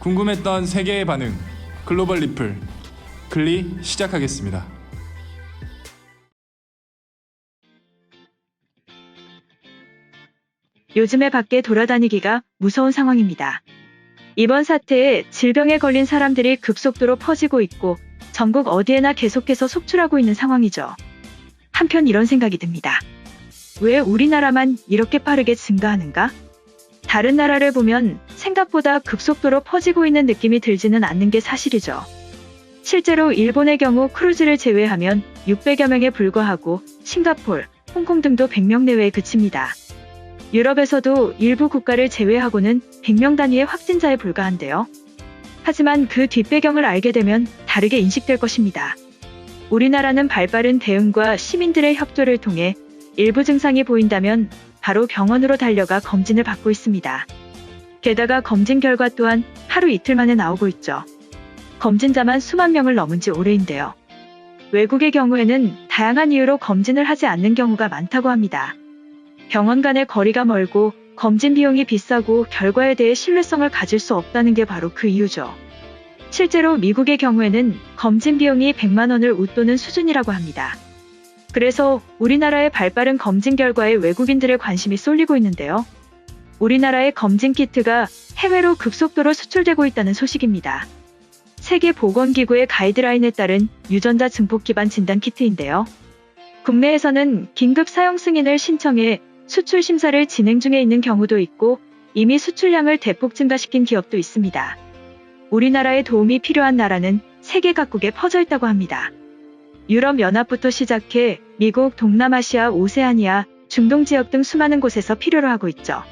궁금했던 세계의 반응, 글로벌 리플, 글리 시작하겠습니다. 요즘에 밖에 돌아다니기가 무서운 상황입니다. 이번 사태에 질병에 걸린 사람들이 급속도로 퍼지고 있고 전국 어디에나 계속해서 속출하고 있는 상황이죠. 한편 이런 생각이 듭니다. 왜 우리나라만 이렇게 빠르게 증가하는가? 다른 나라를 보면 생각보다 급속도로 퍼지고 있는 느낌이 들지는 않는 게 사실이죠. 실제로 일본의 경우 크루즈를 제외하면 600여 명에 불과하고 싱가폴, 홍콩 등도 100명 내외에 그칩니다. 유럽에서도 일부 국가를 제외하고는 100명 단위의 확진자에 불과한데요. 하지만 그 뒷배경을 알게 되면 다르게 인식될 것입니다. 우리나라는 발빠른 대응과 시민들의 협조를 통해 일부 증상이 보인다면 바로 병원으로 달려가 검진을 받고 있습니다. 게다가 검진 결과 또한 하루 이틀 만에 나오고 있죠. 검진자만 수만 명을 넘은 지 오래인데요. 외국의 경우에는 다양한 이유로 검진을 하지 않는 경우가 많다고 합니다. 병원 간의 거리가 멀고 검진 비용이 비싸고 결과에 대해 신뢰성을 가질 수 없다는 게 바로 그 이유죠. 실제로 미국의 경우에는 검진 비용이 100만 원을 웃도는 수준이라고 합니다. 그래서 우리나라의 발빠른 검진 결과에 외국인들의 관심이 쏠리고 있는데요. 우리나라의 검진 키트가 해외로 급속도로 수출되고 있다는 소식입니다. 세계보건기구의 가이드라인에 따른 유전자 증폭 기반 진단 키트인데요. 국내에서는 긴급 사용 승인을 신청해 수출 심사를 진행 중에 있는 경우도 있고 이미 수출량을 대폭 증가시킨 기업도 있습니다. 우리나라에 도움이 필요한 나라는 세계 각국에 퍼져 있다고 합니다. 유럽연합부터 시작해 미국, 동남아시아, 오세아니아, 중동 지역 등 수많은 곳에서 필요로 하고 있죠.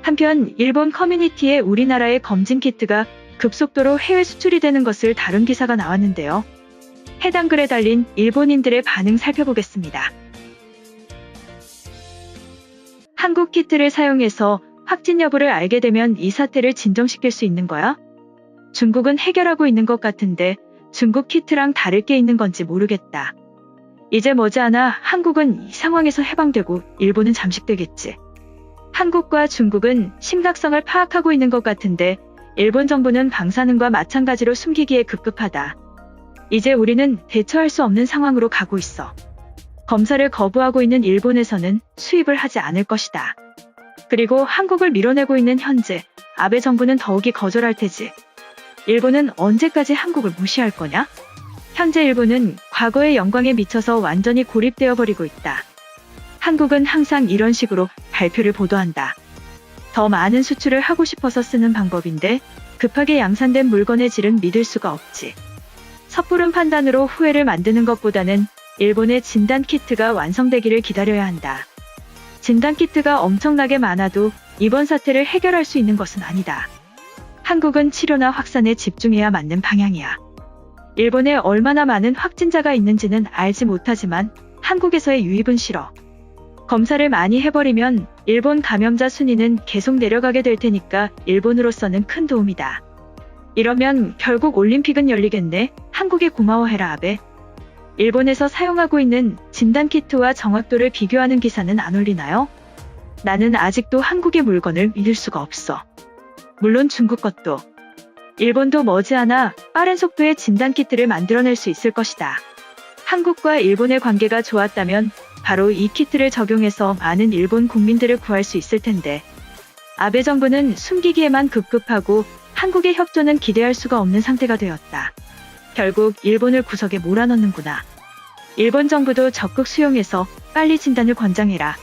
한편 일본 커뮤니티에 우리나라의 검진 키트가 급속도로 해외 수출이 되는 것을 다룬 기사가 나왔는데요. 해당 글에 달린 일본인들의 반응 살펴보겠습니다. 한국 키트를 사용해서 확진 여부를 알게 되면 이 사태를 진정시킬 수 있는 거야? 중국은 해결하고 있는 것 같은데 중국 키트랑 다를 게 있는 건지 모르겠다. 이제 머지않아 한국은 이 상황에서 해방되고 일본은 잠식되겠지. 한국과 중국은 심각성을 파악하고 있는 것 같은데 일본 정부는 방사능과 마찬가지로 숨기기에 급급하다. 이제 우리는 대처할 수 없는 상황으로 가고 있어. 검사를 거부하고 있는 일본에서는 수입을 하지 않을 것이다. 그리고 한국을 밀어내고 있는 현재 아베 정부는 더욱이 거절할 테지. 일본은 언제까지 한국을 무시할 거냐? 현재 일본은 과거의 영광에 미쳐서 완전히 고립되어 버리고 있다. 한국은 항상 이런 식으로 발표를 보도한다. 더 많은 수출을 하고 싶어서 쓰는 방법인데 급하게 양산된 물건의 질은 믿을 수가 없지. 섣부른 판단으로 후회를 만드는 것보다는 일본의 진단 키트가 완성되기를 기다려야 한다. 진단 키트가 엄청나게 많아도 이번 사태를 해결할 수 있는 것은 아니다. 한국은 치료나 확산에 집중해야 맞는 방향이야. 일본에 얼마나 많은 확진자가 있는지는 알지 못하지만 한국에서의 유입은 싫어. 검사를 많이 해버리면 일본 감염자 순위는 계속 내려가게 될 테니까 일본으로서는 큰 도움이다. 이러면 결국 올림픽은 열리겠네. 한국에 고마워해라 아베. 일본에서 사용하고 있는 진단키트와 정확도를 비교하는 기사는 안 올리나요? 나는 아직도 한국의 물건을 믿을 수가 없어. 물론 중국 것도. 일본도 머지않아 빠른 속도의 진단키트를 만들어낼 수 있을 것이다. 한국과 일본의 관계가 좋았다면 바로 이 키트를 적용해서 많은 일본 국민들을 구할 수 있을 텐데 아베 정부는 숨기기에만 급급하고 한국의 협조는 기대할 수가 없는 상태가 되었다. 결국 일본을 구석에 몰아넣는구나. 일본 정부도 적극 수용해서 빨리 진단을 권장해라.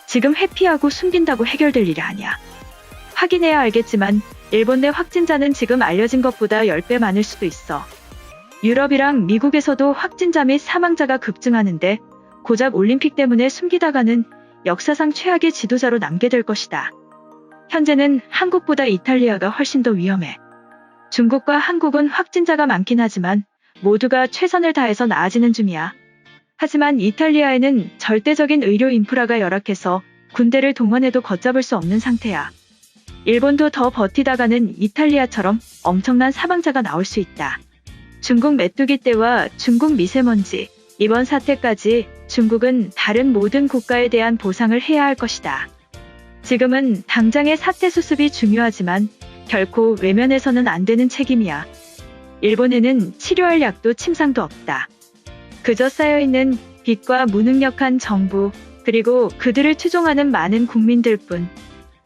지금 회피하고 숨긴다고 해결될 일이 아니야. 확인해야 알겠지만 일본 내 확진자는 지금 알려진 것보다 10배 많을 수도 있어. 유럽이랑 미국에서도 확진자 및 사망자가 급증하는데 고작 올림픽 때문에 숨기다가는 역사상 최악의 지도자로 남게 될 것이다. 현재는 한국보다 이탈리아가 훨씬 더 위험해. 중국과 한국은 확진자가 많긴 하지만 모두가 최선을 다해서 나아지는 중이야. 하지만 이탈리아에는 절대적인 의료 인프라가 열악해서 군대를 동원해도 걷잡을 수 없는 상태야. 일본도 더 버티다가는 이탈리아처럼 엄청난 사망자가 나올 수 있다. 중국 메뚜기 떼와 중국 미세먼지, 이번 사태까지 중국은 다른 모든 국가에 대한 보상을 해야 할 것이다. 지금은 당장의 사태 수습이 중요하지만 결코 외면해서는 안 되는 책임이야. 일본에는 치료할 약도 침상도 없다. 그저 쌓여있는 빚과 무능력한 정부, 그리고 그들을 추종하는 많은 국민들뿐.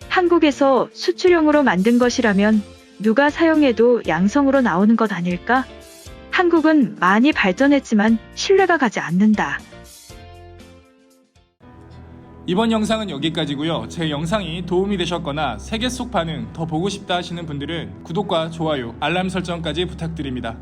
한국에서 수출용으로 만든 것이라면 누가 사용해도 양성으로 나오는 것 아닐까? 한국은 많이 발전했지만 신뢰가 가지 않는다. 이번 영상은 여기까지고요. 제 영상이 도움이 되셨거나 세계 속 반응 더 보고 싶다 하시는 분들은 구독과 좋아요, 알람 설정까지 부탁드립니다.